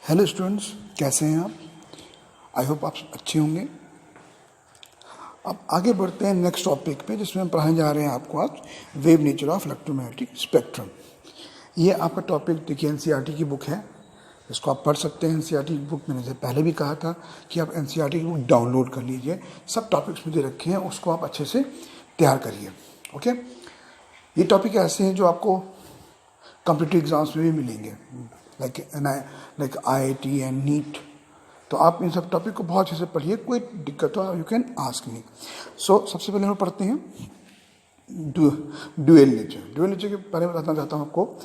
Hello students, कैसे हैं आप? आई होप आप अच्छे होंगे। अब आगे बढ़ते हैं नेक्स्ट टॉपिक पे, जिसमें हम पढ़ाने जा रहे हैं आपको आज wave nature of electromagnetic spectrum. ये आपका टॉपिक देखिए एनसीईआरटी की बुक है, इसको आप पढ़ सकते हैं। एनसीईआरटी की बुक मैंने पहले भी कहा था कि आप एनसीईआरटी की बुक डाउनलोड कर लीजिए। सब टॉपिक्स मुझे रखे हैं, उसको आप अच्छे से तैयार करिए। ओके, ये टॉपिक ऐसे हैं जो आपको कॉम्पिटिटिव एग्जाम्स में भी मिलेंगे, लाइक IIT एंड नीट। तो आप इन सब टॉपिक को बहुत अच्छे से पढ़िए, कोई दिक्कत हो यू कैन आस्क मी। सो सबसे पहले हम पढ़ते हैं ड्यूअल नेचर। ड्यूअल नेचर के बारे में बताना चाहता हूँ आपको।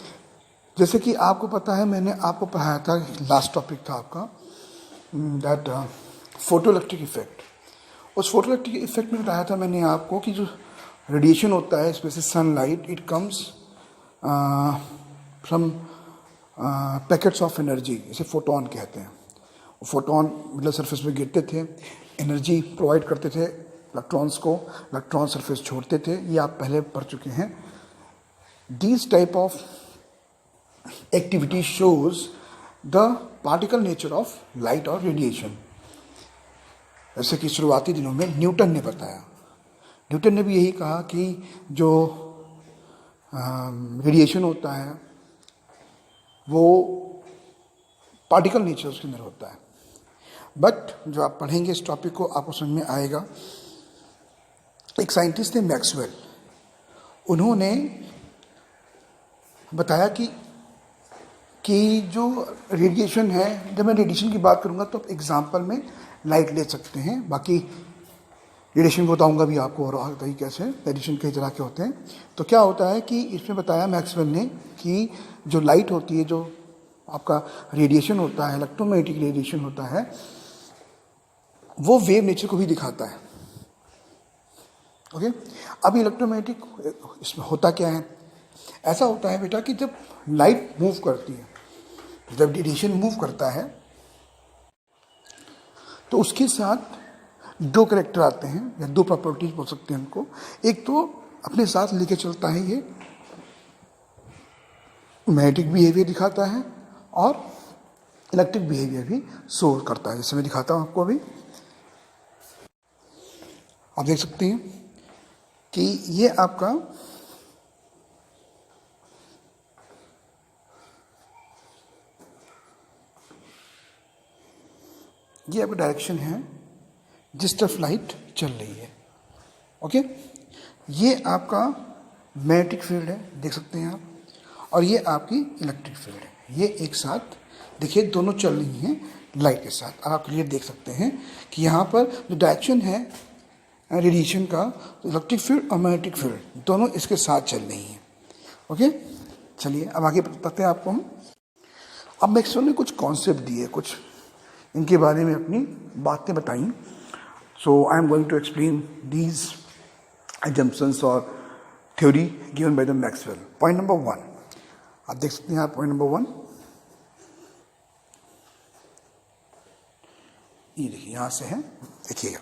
जैसे कि आपको पता है, मैंने आपको पढ़ाया था, लास्ट टॉपिक था आपका दैट फोटो इलेक्ट्रिक इफेक्ट। उस फोटो इलेक्ट्रिक इफेक्ट में बताया था मैंने आपको कि जो रेडिएशन होता है, specially sunlight, it comes from packets of energy, इसे फोटोन कहते हैं। फोटोन मतलब सरफेस पे गिरते थे, एनर्जी प्रोवाइड करते थे इलेक्ट्रॉन्स को, इलेक्ट्रॉन सरफेस छोड़ते थे। ये आप पहले पढ़ चुके हैं। These type of activity shows the particle nature of light और रेडिएशन। जैसे कि शुरुआती दिनों में न्यूटन ने बताया, न्यूटन ने भी यही कहा कि जो रेडिएशन होता है वो पार्टिकल नेचर उसके अंदर होता है। बट जो आप पढ़ेंगे इस टॉपिक को आपको समझ में आएगा। एक साइंटिस्ट थे मैक्सवेल, उन्होंने बताया कि जो रेडिएशन है, जब मैं रेडिएशन की बात करूंगा तो एग्जांपल में लाइट ले सकते हैं, बाकी रेडिएशन बताऊंगा भी आपको और कहीं कैसे रेडिएशन कई तरह के होते हैं। तो क्या होता है कि इसमें बताया मैक्सवेल ने कि जो लाइट होती है, जो आपका रेडिएशन होता है, इलेक्ट्रोमैग्नेटिक रेडिएशन होता है, वो वेव नेचर को भी दिखाता है। ओके, अब इलेक्ट्रोमैग्नेटिक इसमें होता क्या है? ऐसा होता है बेटा कि जब लाइट मूव करती है, जब रेडिएशन मूव करता है, तो उसके साथ दो कैरेक्टर आते हैं या दो प्रॉपर्टीज बोल सकते हैं उनको। एक तो अपने साथ लेके चलता है, ये मैग्नेटिक बिहेवियर दिखाता है और इलेक्ट्रिक बिहेवियर भी शो करता है। जैसे मैं दिखाता हूं आपको अभी, आप देख सकते हैं कि ये आपका डायरेक्शन है जिस तरफ लाइट चल रही है। ओके, ये आपका मैग्नेटिक फील्ड है, देख सकते हैं आप, और ये आपकी इलेक्ट्रिक फील्ड है। ये एक साथ देखिए दोनों चल रही हैं लाइट के साथ। आप क्लियर देख सकते हैं कि यहाँ पर जो डायरेक्शन है रेडिएशन का, तो इलेक्ट्रिक फील्ड और मैग्नेटिक फील्ड दोनों इसके साथ चल रही हैं। ओके, चलिए अब आगे बताते हैं आपको हम। अब मैक्सवेल ने कुछ कॉन्सेप्ट दिए, कुछ इनके बारे में अपनी बातें बताई। So I am going to explain these assumptions और theory given by the Maxwell. Point number 1 आप देख सकते हैं। आप पॉइंट नंबर 1 ये देखिए, यहां से है, देखिएगा।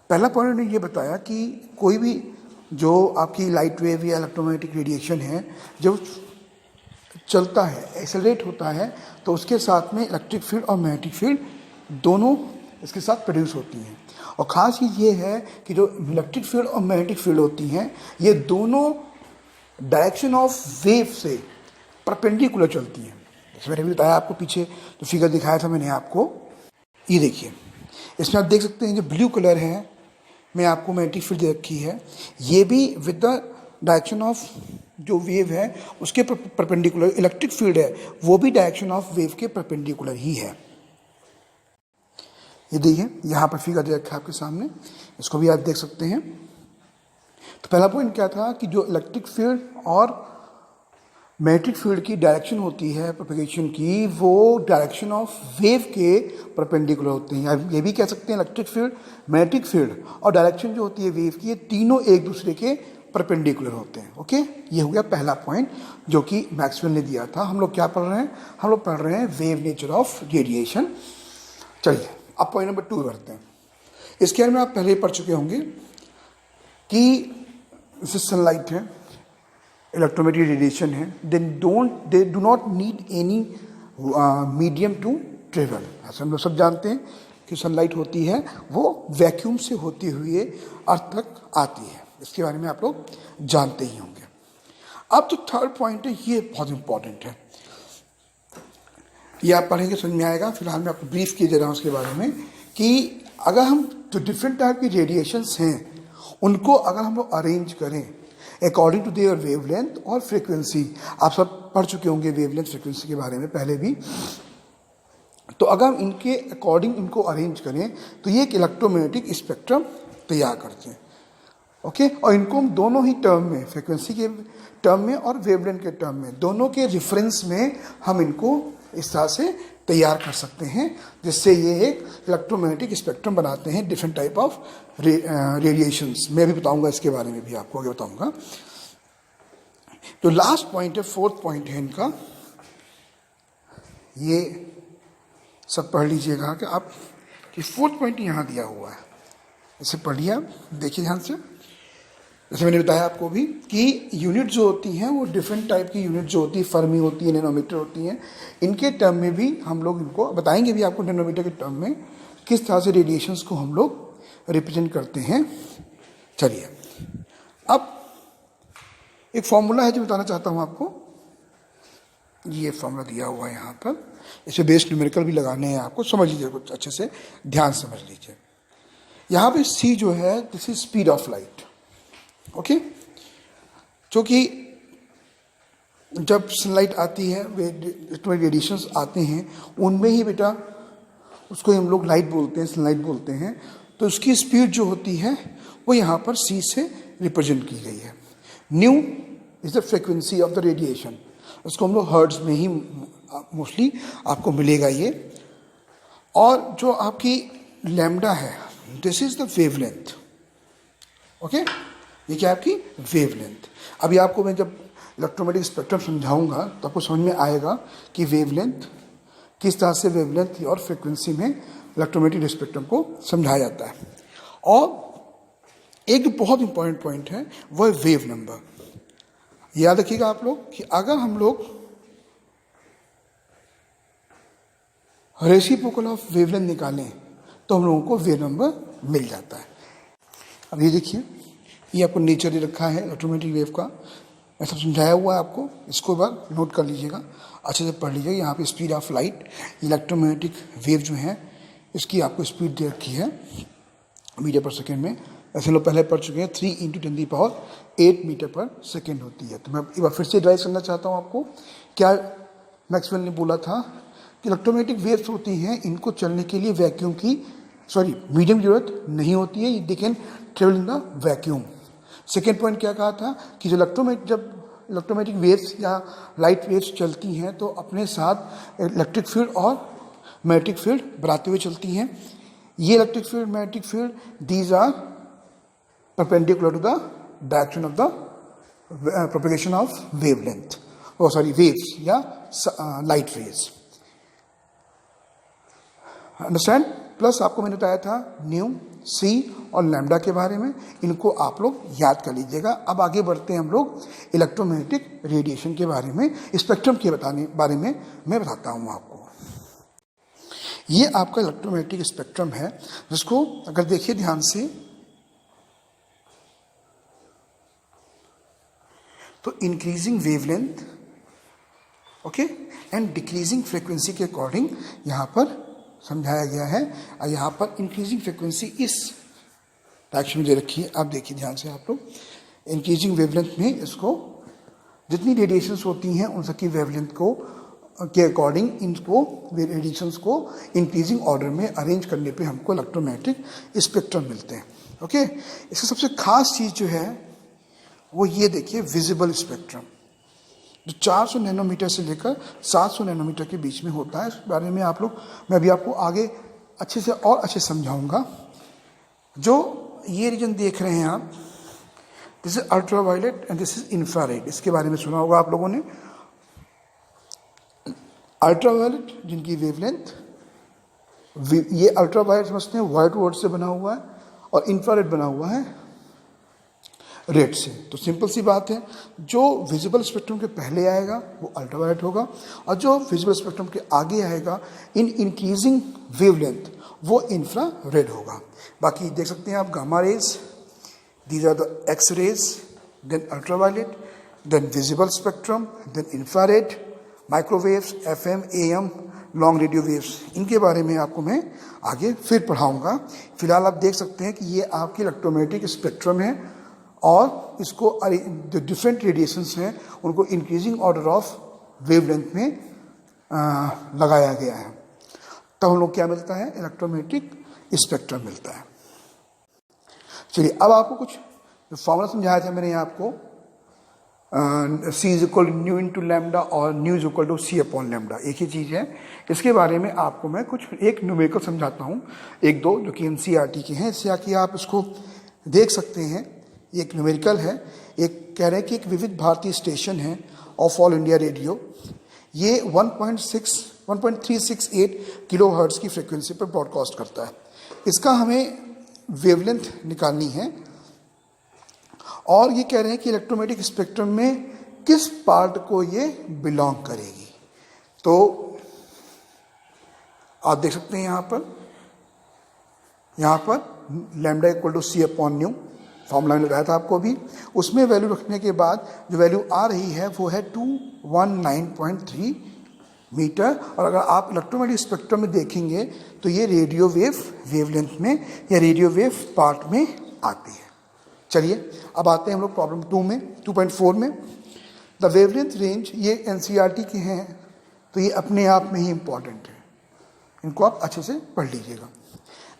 पहला पॉइंट ने ये बताया कि कोई भी जो आपकी लाइट वेव या इलेक्ट्रोमैग्नेटिक रेडिएशन है, जब चलता है, एक्सेलरेट होता है, तो उसके साथ में इलेक्ट्रिक फील्ड और मैग्नेटिक फील्ड दोनों इसके साथ प्रोड्यूस होती हैं। और ख़ास चीज़ ये है कि जो इलेक्ट्रिक फील्ड और मैग्नेटिक फील्ड होती हैं, ये दोनों डायरेक्शन ऑफ वेव से परपेंडिकुलर चलती हैं। जैसे मैंने भी बताया आपको, पीछे जो फिगर दिखाया था मैंने आपको, ये देखिए, इसमें आप देख सकते हैं जो ब्लू कलर है, मैं आपको मैग्नेटिक फील्ड दे रखी है, ये भी विद द डायरेक्शन ऑफ जो वेव है उसके परपेंडिकुलर। इलेक्ट्रिक फील्ड है वो भी डायरेक्शन ऑफ वेव के परपेंडिकुलर ही है। ये देखिए, यहाँ पर फिगर दे रखा है आपके सामने, इसको भी आप देख सकते हैं। तो पहला पॉइंट क्या था कि जो इलेक्ट्रिक फील्ड और मैग्नेटिक फील्ड की डायरेक्शन होती है प्रोपेगेशन की, वो डायरेक्शन ऑफ वेव के परपेंडिकुलर होते हैं। या ये भी कह सकते हैं इलेक्ट्रिक फील्ड, मैग्नेटिक फील्ड और डायरेक्शन जो होती है वेव की, ये तीनों एक दूसरे के परपेंडिकुलर होते हैं। ओके, ये हो गया पहला पॉइंट जो कि मैक्सवेल ने दिया था। हम लोग क्या पढ़ रहे हैं? हम लोग पढ़ रहे हैं वेव नेचर ऑफ रेडिएशन। चलिए अब पॉइंट नंबर 2 करते हैं। इसके बारे में आप पहले ही पढ़ चुके होंगे कि जैसे सनलाइट है, इलेक्ट्रोमैग्नेटिक रेडिएशन है, they do not need any medium to travel. ऐसे हम लोग सब जानते हैं कि सनलाइट होती है वो वैक्यूम से होते हुए अर्थ तक आती है, इसके बारे में आप लोग जानते ही होंगे। अब जो थर्ड पॉइंट है ये बहुत इंपॉर्टेंट है, ये आप पढ़ेंगे समझ में आएगा। फिलहाल मैं आपको ब्रीफ किए जा रहा हूँ उसके बारे में कि अगर हम जो डिफरेंट टाइप की रेडिएशंस हैं उनको अगर हम लोग अरेंज करें अकॉर्डिंग टू देयर वेवलेंथ और फ्रीक्वेंसी, आप सब पढ़ चुके होंगे वेवलेंथ फ्रीक्वेंसी के बारे में पहले भी, तो अगर हम इनके अकॉर्डिंग इनको अरेंज करें तो ये एक इलेक्ट्रोमैग्नेटिक स्पेक्ट्रम तैयार करते हैं। ओके, और इनको हम दोनों ही टर्म में, फ्रीक्वेंसी के टर्म में और वेवलेंथ के टर्म में, दोनों के रेफरेंस में हम इनको इस तरह से तैयार कर सकते हैं जिससे ये एक इलेक्ट्रोमैग्नेटिक स्पेक्ट्रम बनाते हैं डिफरेंट टाइप ऑफ रेडिएशंस। मैं भी बताऊंगा इसके बारे में भी, आपको आगे बताऊंगा। तो लास्ट पॉइंट है, फोर्थ पॉइंट है इनका, ये सब पढ़ लीजिएगा कि आप कि फोर्थ पॉइंट यहाँ दिया हुआ है, इसे पढ़िए आप, देखिए ध्यान से। जैसे मैंने बताया आपको भी कि यूनिट जो होती हैं वो डिफरेंट टाइप की यूनिट जो होती है, फर्मी होती है, नैनोमीटर होती हैं, इनके टर्म में भी हम लोग इनको बताएंगे भी आपको नैनोमीटर के टर्म में किस तरह से रेडिएशंस को हम लोग रिप्रेजेंट करते हैं। चलिए, अब एक फॉर्मूला है जो बताना चाहता हूँ आपको, ये फॉर्मूला दिया हुआ है यहाँ पर, इसे बेस्ड न्यूमेरिकल भी लगाने हैं आपको, समझ लीजिए कुछ अच्छे से, ध्यान से समझ लीजिए। यहाँ पे c जो है this is speed of light. Okay, जो कि जब सनलाइट आती है, रेडिएशंस आते हैं, उनमें ही बेटा उसको हम लोग लाइट बोलते हैं, सनलाइट बोलते हैं। तो उसकी स्पीड जो होती है वो यहाँ पर c से रिप्रेजेंट की गई है। New is the frequency of the radiation, उसको हम लोग हर्ट्ज में ही मोस्टली आपको मिलेगा ये। और जो आपकी लैम्डा है this is the wavelength. Okay, ये क्या है आपकी वेवलेंथ। अभी आपको मैं जब इलेक्ट्रोमैग्नेटिक स्पेक्ट्रम समझाऊंगा तो आपको समझ में आएगा कि वेवलेंथ किस तरह से वेवलेंथ और फ्रीक्वेंसी में इलेक्ट्रोमैग्नेटिक स्पेक्ट्रम को समझाया जाता है। और एक बहुत इंपॉर्टेंट पॉइंट है वो है वेव नंबर। याद रखिएगा आप लोग कि अगर हम लोग रेसिप्रोकल ऑफ वेवलेंथ निकालें तो हम लोगों को वेव नंबर मिल जाता है। अब ये देखिए, ये आपको नेचर दे रखा है इलेक्ट्रोमैग्नेटिक वेव का, मैं सब समझाया हुआ है आपको, इसको बार नोट कर लीजिएगा, अच्छे से पढ़ लीजिएगा। यहाँ पे speed of light, electromagnetic wave जो है इसकी आपको स्पीड दे रखी है मीटर पर सेकेंड में। ऐसे लोग पहले पढ़ चुके हैं, 3 × 10⁸ मीटर पर सेकेंड होती है। तो मैं एक बार फिर से ड्राइव करना चाहता हूँ आपको, क्या मैक्सवेल ने बोला था कि इलेक्ट्रोमैग्नेटिक वेव्स होती हैं, इनको चलने के लिए वैक्यूम की मीडियम की जरूरत नहीं होती है, they can travel in the vacuum. Second point क्या कहा था कि जब इलेक्ट्रोमैग्नेटिक वेव्स या लाइट वेव्स चलती हैं तो अपने साथ इलेक्ट्रिक फील्ड और मैग्नेटिक फील्ड बढ़ाते हुए चलती हैं। ये electric field, magnetic field, these are perpendicular to the direction of the propagation of wavelength, waves या लाइट वेव्स। अंडरस्टैंड? प्लस आपको मैंने बताया था न्यू, सी और लैम्डा के बारे में, इनको आप लोग याद कर लीजिएगा। अब आगे बढ़ते हैं हम लोग इलेक्ट्रोमैग्नेटिक रेडिएशन के बारे में, स्पेक्ट्रम के बारे में मैं बताता हूँ आपको। ये आपका इलेक्ट्रोमैग्नेटिक स्पेक्ट्रम है जिसको अगर देखिए ध्यान से तो increasing wavelength okay and decreasing frequency के अकॉर्डिंग यहाँ पर समझाया गया है। और यहाँ पर इंक्रीजिंग फ्रीक्वेंसी इस डायरेक्शन में दे रखी है, आप देखिए ध्यान से आप लोग। इंक्रीजिंग वेवलेंथ में इसको जितनी रेडिएशंस होती हैं उन सबकी वेवलेंथ को के अकॉर्डिंग इनको रेडिएशंस को इंक्रीजिंग ऑर्डर में अरेंज करने पे हमको इलेक्ट्रोमैग्नेटिक स्पेक्ट्रम मिलते हैं। ओके, इसका सबसे खास चीज़ जो है वो ये देखिए विजिबल स्पेक्ट्रम, जो 400 नैनोमीटर से लेकर 700 नैनोमीटर के बीच में होता है। इस बारे में आप लोग, मैं अभी आपको आगे अच्छे से और अच्छे समझाऊंगा। जो ये रीजन देख रहे हैं आप, this is ultraviolet and this is infrared, इसके बारे में सुना होगा आप लोगों ने। अल्ट्रावायलेट जिनकी वेवलेंथ, ये अल्ट्रावायलेट समझते हैं व्हाइट वर्ड से बना हुआ है, और इंफ्रारेड बना हुआ है रेड से। तो सिंपल सी बात है, जो विजिबल स्पेक्ट्रम के पहले आएगा वो अल्ट्रावायलेट होगा, और जो विजिबल स्पेक्ट्रम के आगे आएगा इन इंक्रीजिंग वेवलेंथ वो इंफ्रा रेड होगा। बाकी देख सकते हैं आप gamma rays, these are the X rays, then ultraviolet, then visible spectrum, then infrared, microwaves, FM, AM, long radio waves. इनके बारे में आपको मैं आगे फिर पढ़ाऊंगा। फिलहाल आप देख सकते हैं कि ये आपकी इलेक्ट्रोमैग्नेटिक स्पेक्ट्रम है, और इसको जो डिफरेंट रेडिएशंस हैं उनको इंक्रीजिंग ऑर्डर ऑफ वेवलेंथ में लगाया गया है। तब हम लोग क्या मिलता है, इलेक्ट्रोमैग्नेटिक स्पेक्ट्रम मिलता है। चलिए अब आपको कुछ फॉर्मूला समझाया था मैंने आपको, C is equal nu into lambda और nu is equal to C upon lambda, एक ही चीज़ है। इसके बारे में आपको मैं कुछ एक न्यूमेरिकल समझाता हूँ, एक दो जो कि NCERT के हैं, इससे आके आप इसको देख सकते हैं। एक न्यूमेरिकल है, एक कह रहे हैं कि एक विविध भारतीय स्टेशन है ऑफ ऑल इंडिया रेडियो, ये 1.368 किलो हर्ट्ज की फ्रिक्वेंसी पर ब्रॉडकास्ट करता है। इसका हमें वेवलेंथ निकालनी है, और ये कह रहे हैं कि इलेक्ट्रोमैग्नेटिक स्पेक्ट्रम में किस पार्ट को ये बिलोंग करेगी। तो आप देख सकते हैं यहाँ पर lambda equal to C upon nu, formula में बताया था आपको भी। उसमें वैल्यू रखने के बाद जो वैल्यू आ रही है वो है 219.3 मीटर। और अगर आप इलेक्ट्रोमैग्नेटिक स्पेक्ट्रम में देखेंगे तो ये रेडियो वेव वेवलेंथ में या रेडियो वेव पार्ट में आती है। चलिए अब आते हैं हम लोग प्रॉब्लम 2 में, 2.4 में। द वेवलेंथ रेंज, ये NCERT के हैं तो ये अपने आप में ही इंपॉर्टेंट है, इनको आप अच्छे से पढ़ लीजिएगा।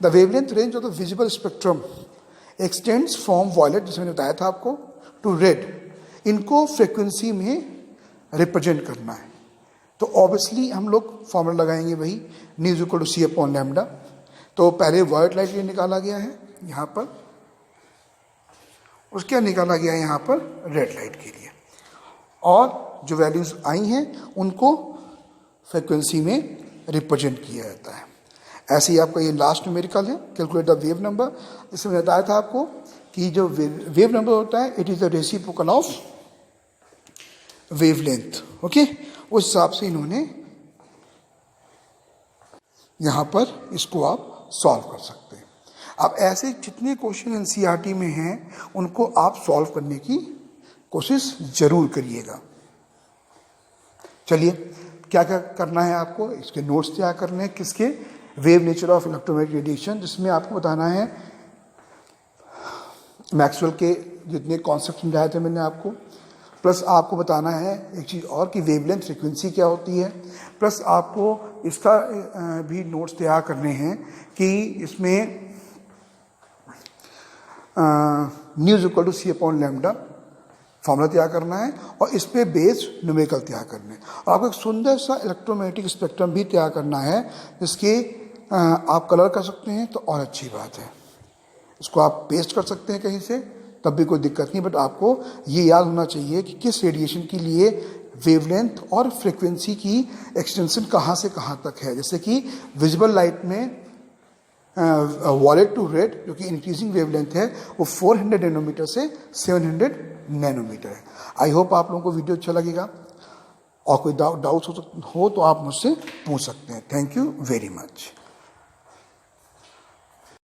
The wavelength range of the visible spectrum extends from violet, जिसमें मैंने बताया था आपको, टू रेड। इनको फ्रिक्वेंसी में रिप्रेजेंट करना है, तो ऑब्वियसली हम लोग फॉर्मूला लगाएंगे वही, nu is equal to C upon lambda. तो पहले वॉयलेट लाइट ये निकाला गया है यहाँ पर, उसके निकाला गया है यहाँ पर रेड लाइट के लिए, और जो वैल्यूज आई हैं उनको फ्रिक्वेंसी में रिप्रेजेंट किया जाता है। ऐसे ही आपका ये लास्ट न्यूमेरिकल है, कैलकुलेट द वेव नंबर। इसमें बताया था आपको कि जो वेव नंबर होता है it is the reciprocal of wavelength. Okay, उस हिसाब से इन्होंने यहाँ पर इसको आप सॉल्व कर सकते हैं। अब ऐसे जितने क्वेश्चन NCERT में हैं उनको आप सॉल्व करने की कोशिश जरूर करिएगा। चलिए क्या क्या करना है आपको, इसके नोट्स तैयार करने हैं, किसके, wave nature of electromagnetic radiation, जिसमें आपको बताना है मैक्सवेल के जितने कॉन्सेप्ट समझाए थे मैंने आपको, प्लस आपको बताना है एक चीज़ और कि वेवलेंथ फ्रिक्वेंसी क्या होती है, प्लस आपको इसका भी नोट्स तैयार करने हैं कि इसमें nu is equal to C upon lambda formula तैयार करना है, और इस पे बेस्ड न्यूमेरिकल तैयार करने हैं। और आपको एक सुंदर सा इलेक्ट्रोमैग्नेटिक स्पेक्ट्रम भी तैयार करना है, जिसके आप कलर कर सकते हैं तो और अच्छी बात है। इसको आप पेस्ट कर सकते हैं कहीं से, तब भी कोई दिक्कत नहीं, बट आपको ये याद होना चाहिए कि किस रेडिएशन के लिए वेवलेंथ और फ्रिक्वेंसी की एक्सटेंशन कहाँ से कहाँ तक है। जैसे कि विजिबल लाइट में वॉयलेट टू रेड जो कि इंक्रीजिंग वेवलेंथ है वो 400 नैनोमीटर से 700 नैनोमीटर है। आई होप आप लोगों को वीडियो अच्छा लगेगा, और कोई डाउट्स हो तो आप मुझसे पूछ सकते हैं। Thank you very much.